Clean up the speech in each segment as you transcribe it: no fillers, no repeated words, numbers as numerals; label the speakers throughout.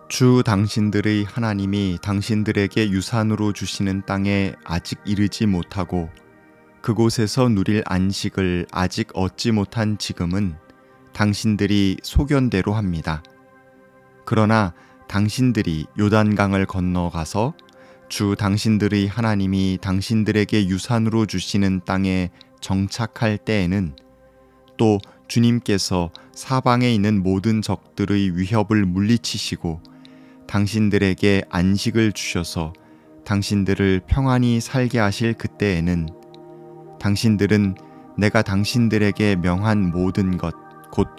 Speaker 1: 주 당신들의 하나님이 당신들에게 유산으로 주시는 땅에 아직 이르지 못하고 그곳에서 누릴 안식을 아직 얻지 못한 지금은 당신들이 소견대로 합니다. 그러나 당신들이 요단강을 건너가서 주 당신들의 하나님이 당신들에게 유산으로 주시는 땅에 정착할 때에는 또 주님께서 사방에 있는 모든 적들의 위협을 물리치시고 당신들에게 안식을 주셔서 당신들을 평안히 살게 하실 그때에는 당신들은 내가 당신들에게 명한 모든 것, 곧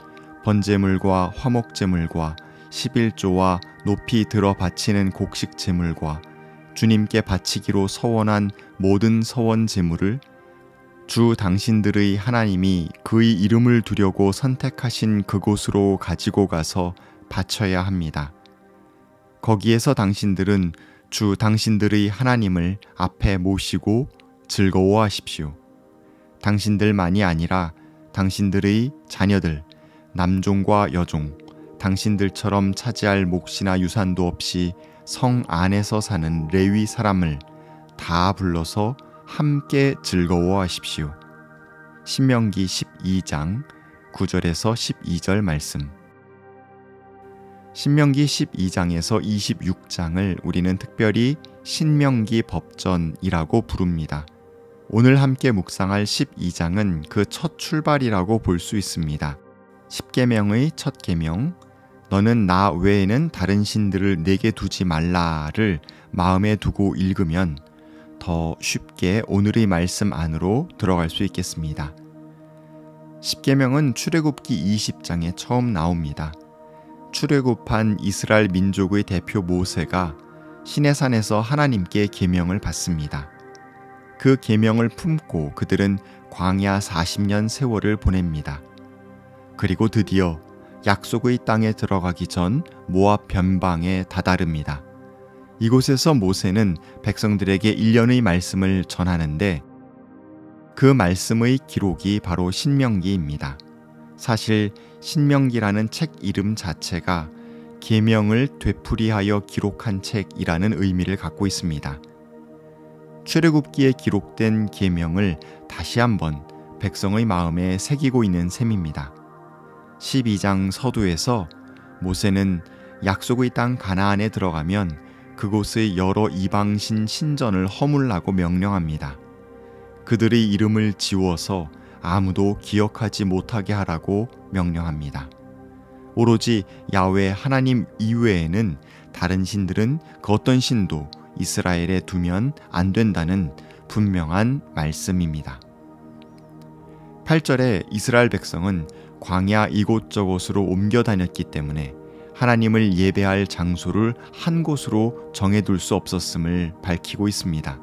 Speaker 1: 번제물과 화목제물과 11조와 높이 들어 바치는 곡식 제물과 주님께 바치기로 서원한 모든 서원 제물을 주 당신들의 하나님이 그의 이름을 두려고 선택하신 그곳으로 가지고 가서 바쳐야 합니다. 거기에서 당신들은 주 당신들의 하나님을 앞에 모시고 즐거워하십시오. 당신들만이 아니라 당신들의 자녀들, 남종과 여종, 당신들처럼 차지할 몫이나 유산도 없이 성 안에서 사는 레위 사람을 다 불러서 함께 즐거워하십시오. 신명기 12장 9절에서 12절 말씀. 신명기 12장에서 26장을 우리는 특별히 신명기 법전이라고 부릅니다. 오늘 함께 묵상할 12장은 그 첫 출발이라고 볼 수 있습니다. 십계명의 첫 계명, 너는 나 외에는 다른 신들을 내게 두지 말라를 마음에 두고 읽으면 더 쉽게 오늘의 말씀 안으로 들어갈 수 있겠습니다. 십계명은 출애굽기 20장에 처음 나옵니다. 출애굽한 이스라엘 민족의 대표 모세가 시내산에서 하나님께 계명을 받습니다. 그 계명을 품고 그들은 광야 40년 세월을 보냅니다. 그리고 드디어 약속의 땅에 들어가기 전 모압 변방에 다다릅니다. 이곳에서 모세는 백성들에게 1년의 말씀을 전하는데 그 말씀의 기록이 바로 신명기입니다. 사실 신명기라는 책 이름 자체가 계명을 되풀이하여 기록한 책이라는 의미를 갖고 있습니다. 출애굽기에 기록된 계명을 다시 한번 백성의 마음에 새기고 있는 셈입니다. 12장 서두에서 모세는 약속의 땅 가나안에 들어가면 그곳의 여러 이방신 신전을 허물라고 명령합니다. 그들의 이름을 지워서 아무도 기억하지 못하게 하라고 명령합니다. 오로지 야훼 하나님 이외에는 다른 신들은 그 어떤 신도 이스라엘에 두면 안 된다는 분명한 말씀입니다. 8절에 이스라엘 백성은 광야 이곳저곳으로 옮겨 다녔기 때문에 하나님을 예배할 장소를 한 곳으로 정해둘 수 없었음을 밝히고 있습니다.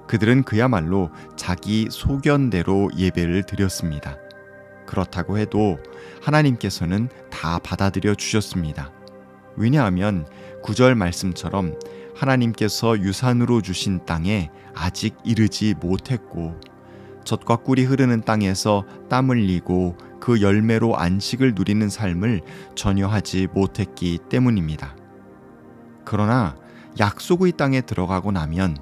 Speaker 1: 그들은 그야말로 자기 소견대로 예배를 드렸습니다. 그렇다고 해도 하나님께서는 다 받아들여 주셨습니다. 왜냐하면 9절 말씀처럼 하나님께서 유산으로 주신 땅에 아직 이르지 못했고 젖과 꿀이 흐르는 땅에서 땀 흘리고 그 열매로 안식을 누리는 삶을 전혀 하지 못했기 때문입니다. 그러나 약속의 땅에 들어가고 나면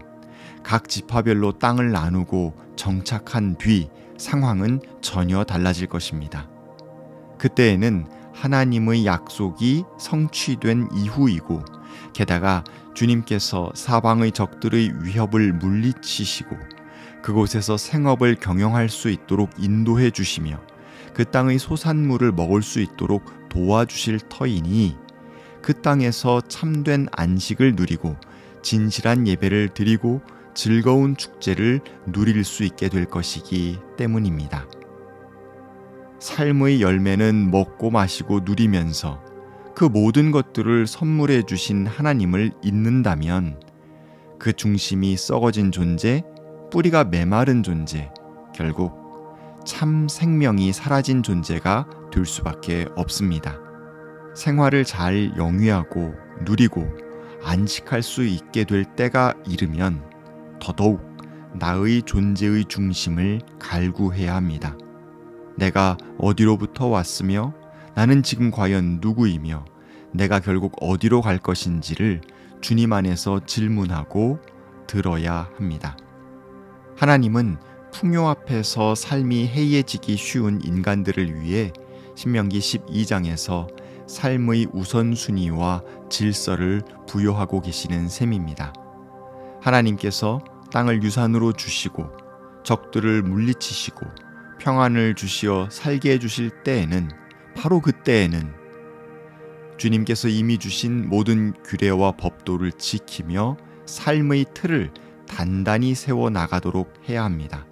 Speaker 1: 각 지파별로 땅을 나누고 정착한 뒤 상황은 전혀 달라질 것입니다. 그때에는 하나님의 약속이 성취된 이후이고 게다가 주님께서 사방의 적들의 위협을 물리치시고 그곳에서 생업을 경영할 수 있도록 인도해 주시며 그 땅의 소산물을 먹을 수 있도록 도와주실 터이니 그 땅에서 참된 안식을 누리고 진실한 예배를 드리고 즐거운 축제를 누릴 수 있게 될 것이기 때문입니다. 삶의 열매는 먹고 마시고 누리면서 그 모든 것들을 선물해 주신 하나님을 잊는다면 그 중심이 썩어진 존재, 뿌리가 메마른 존재, 결국 참 생명이 사라진 존재가 될 수밖에 없습니다. 생활을 잘 영위하고 누리고 안식할 수 있게 될 때가 이르면 더더욱 나의 존재의 중심을 갈구해야 합니다. 내가 어디로부터 왔으며 나는 지금 과연 누구이며 내가 결국 어디로 갈 것인지를 주님 안에서 질문하고 들어야 합니다. 하나님은 풍요 앞에서 삶이 해이해지기 쉬운 인간들을 위해 신명기 12장에서 삶의 우선순위와 질서를 부여하고 계시는 셈입니다. 하나님께서 땅을 유산으로 주시고 적들을 물리치시고 평안을 주시어 살게 해주실 때에는, 바로 그때에는 주님께서 이미 주신 모든 규례와 법도를 지키며 삶의 틀을 단단히 세워나가도록 해야 합니다.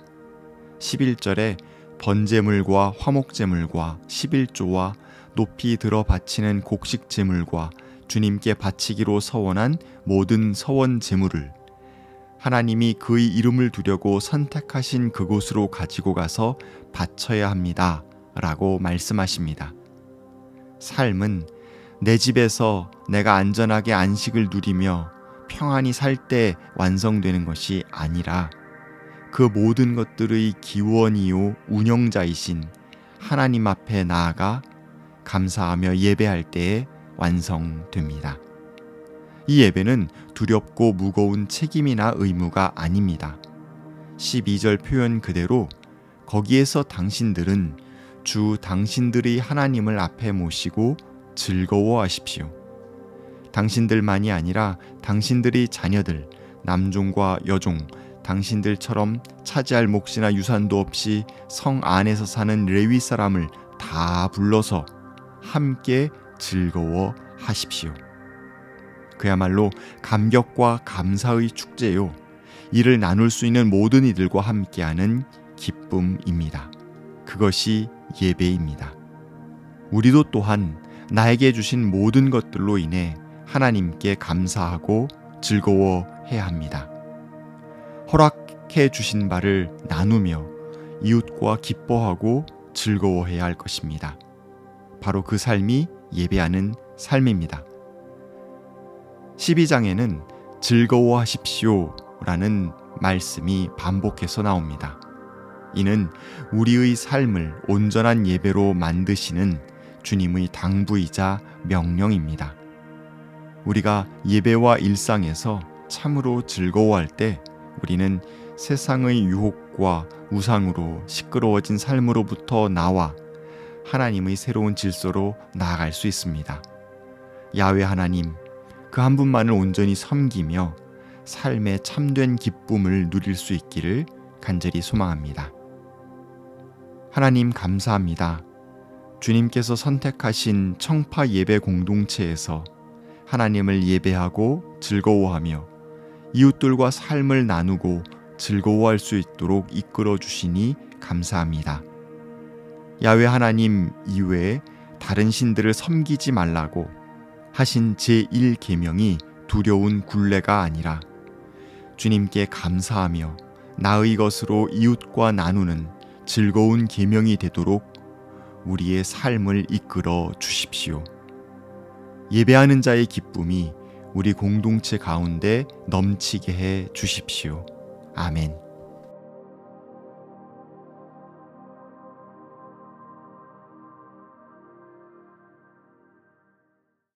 Speaker 1: 11절에 번제물과 화목제물과 11조와 높이 들어 바치는 곡식제물과 주님께 바치기로 서원한 모든 서원 제물을 하나님이 그의 이름을 두려고 선택하신 그곳으로 가지고 가서 바쳐야 합니다 라고 말씀하십니다. 삶은 내 집에서 내가 안전하게 안식을 누리며 평안히 살 때 완성되는 것이 아니라 그 모든 것들의 기원이요 운영자이신 하나님 앞에 나아가 감사하며 예배할 때에 완성됩니다. 이 예배는 두렵고 무거운 책임이나 의무가 아닙니다. 12절 표현 그대로 거기에서 당신들은 주 당신들의 하나님을 앞에 모시고 즐거워하십시오. 당신들만이 아니라 당신들의 자녀들, 남종과 여종, 당신들처럼 차지할 몫이나 유산도 없이 성 안에서 사는 레위 사람을 다 불러서 함께 즐거워하십시오. 그야말로 감격과 감사의 축제요, 이를 나눌 수 있는 모든 이들과 함께하는 기쁨입니다. 그것이 예배입니다. 우리도 또한 나에게 주신 모든 것들로 인해 하나님께 감사하고 즐거워해야 합니다. 허락해 주신 바를 나누며 이웃과 기뻐하고 즐거워해야 할 것입니다. 바로 그 삶이 예배하는 삶입니다. 12장에는 즐거워하십시오 라는 말씀이 반복해서 나옵니다. 이는 우리의 삶을 온전한 예배로 만드시는 주님의 당부이자 명령입니다. 우리가 예배와 일상에서 참으로 즐거워할 때 우리는 세상의 유혹과 우상으로 시끄러워진 삶으로부터 나와 하나님의 새로운 질서로 나아갈 수 있습니다. 야훼 하나님, 그 한 분만을 온전히 섬기며 삶의 참된 기쁨을 누릴 수 있기를 간절히 소망합니다. 하나님 감사합니다. 주님께서 선택하신 청파 예배 공동체에서 하나님을 예배하고 즐거워하며 이웃들과 삶을 나누고 즐거워할 수 있도록 이끌어 주시니 감사합니다. 야훼 하나님 이외에 다른 신들을 섬기지 말라고 하신 제1계명이 두려운 굴레가 아니라 주님께 감사하며 나의 것으로 이웃과 나누는 즐거운 계명이 되도록 우리의 삶을 이끌어 주십시오. 예배하는 자의 기쁨이 우리 공동체 가운데 넘치게 해 주십시오. 아멘.